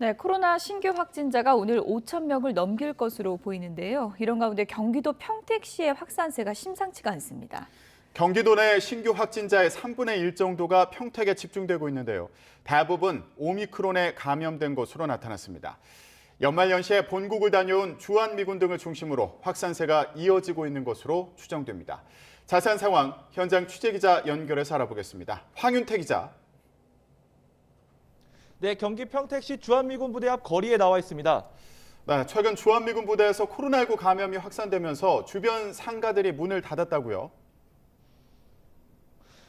네, 코로나 신규 확진자가 오늘 5천 명을 넘길 것으로 보이는데요. 이런 가운데 경기도 평택시의 확산세가 심상치가 않습니다. 경기도 내 신규 확진자의 3분의 1 정도가 평택에 집중되고 있는데요. 대부분 오미크론에 감염된 것으로 나타났습니다. 연말연시에 본국을 다녀온 주한미군 등을 중심으로 확산세가 이어지고 있는 것으로 추정됩니다. 자세한 상황 현장 취재기자 연결해서 알아보겠습니다. 황윤태 기자. 네, 경기 평택시 주한미군 부대 앞 거리에 나와 있습니다. 네, 최근 주한미군 부대에서 코로나19 감염이 확산되면서 주변 상가들이 문을 닫았다고요?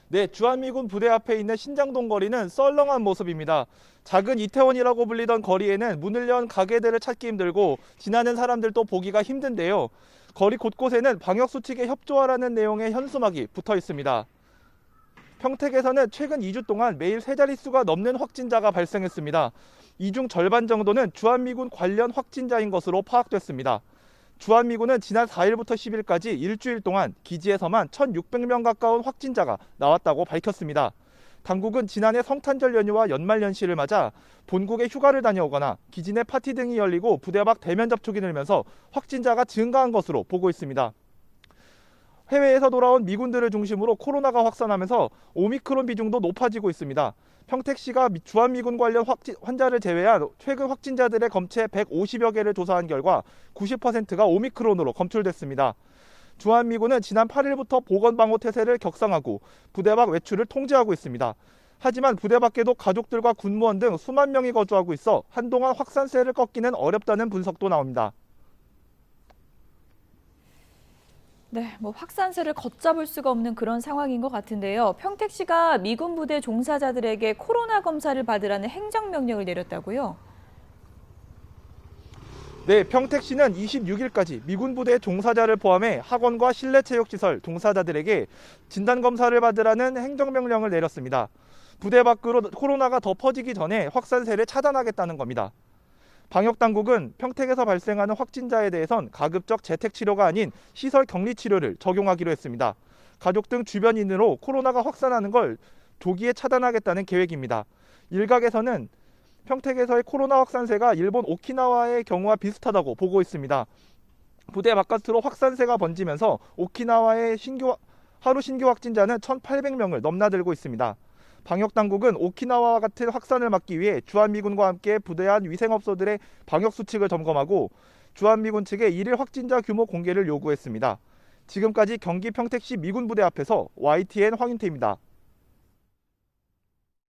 네, 주한미군 부대 앞에 있는 신장동 거리는 썰렁한 모습입니다. 작은 이태원이라고 불리던 거리에는 문을 연 가게들을 찾기 힘들고 지나는 사람들도 보기가 힘든데요. 거리 곳곳에는 방역수칙에 협조하라는 내용의 현수막이 붙어 있습니다. 평택에서는 최근 2주 동안 매일 3자릿수가 넘는 확진자가 발생했습니다. 이 중 절반 정도는 주한미군 관련 확진자인 것으로 파악됐습니다. 주한미군은 지난 4일부터 10일까지 일주일 동안 기지에서만 1,600명 가까운 확진자가 나왔다고 밝혔습니다. 당국은 지난해 성탄절 연휴와 연말연시를 맞아 본국에 휴가를 다녀오거나 기지 내 파티 등이 열리고 부대 밖 대면 접촉이 늘면서 확진자가 증가한 것으로 보고 있습니다. 해외에서 돌아온 미군들을 중심으로 코로나가 확산하면서 오미크론 비중도 높아지고 있습니다. 평택시가 주한미군 관련 환자를 제외한 최근 확진자들의 검체 150여 개를 조사한 결과 90%가 오미크론으로 검출됐습니다. 주한미군은 지난 8일부터 보건방호태세를 격상하고 부대 밖 외출을 통제하고 있습니다. 하지만 부대 밖에도 가족들과 군무원 등 수만 명이 거주하고 있어 한동안 확산세를 꺾기는 어렵다는 분석도 나옵니다. 네, 확산세를 걷잡을 수가 없는 그런 상황인 것 같은데요. 평택시가 미군 부대 종사자들에게 코로나 검사를 받으라는 행정명령을 내렸다고요? 네, 평택시는 26일까지 미군 부대 종사자를 포함해 학원과 실내체육시설 종사자들에게 진단검사를 받으라는 행정명령을 내렸습니다. 부대 밖으로 코로나가 더 퍼지기 전에 확산세를 차단하겠다는 겁니다. 방역당국은 평택에서 발생하는 확진자에 대해선 가급적 재택치료가 아닌 시설 격리치료를 적용하기로 했습니다. 가족 등 주변인으로 코로나가 확산하는 걸 조기에 차단하겠다는 계획입니다. 일각에서는 평택에서의 코로나 확산세가 일본 오키나와의 경우와 비슷하다고 보고 있습니다. 부대 바깥으로 확산세가 번지면서 오키나와의 하루 신규 확진자는 1,800명을 넘나들고 있습니다. 방역당국은 오키나와와 같은 확산을 막기 위해 주한미군과 함께 부대한 위생업소들의 방역수칙을 점검하고 주한미군 측에 일일 확진자 규모 공개를 요구했습니다. 지금까지 경기 평택시 미군 부대 앞에서 YTN 황윤태입니다.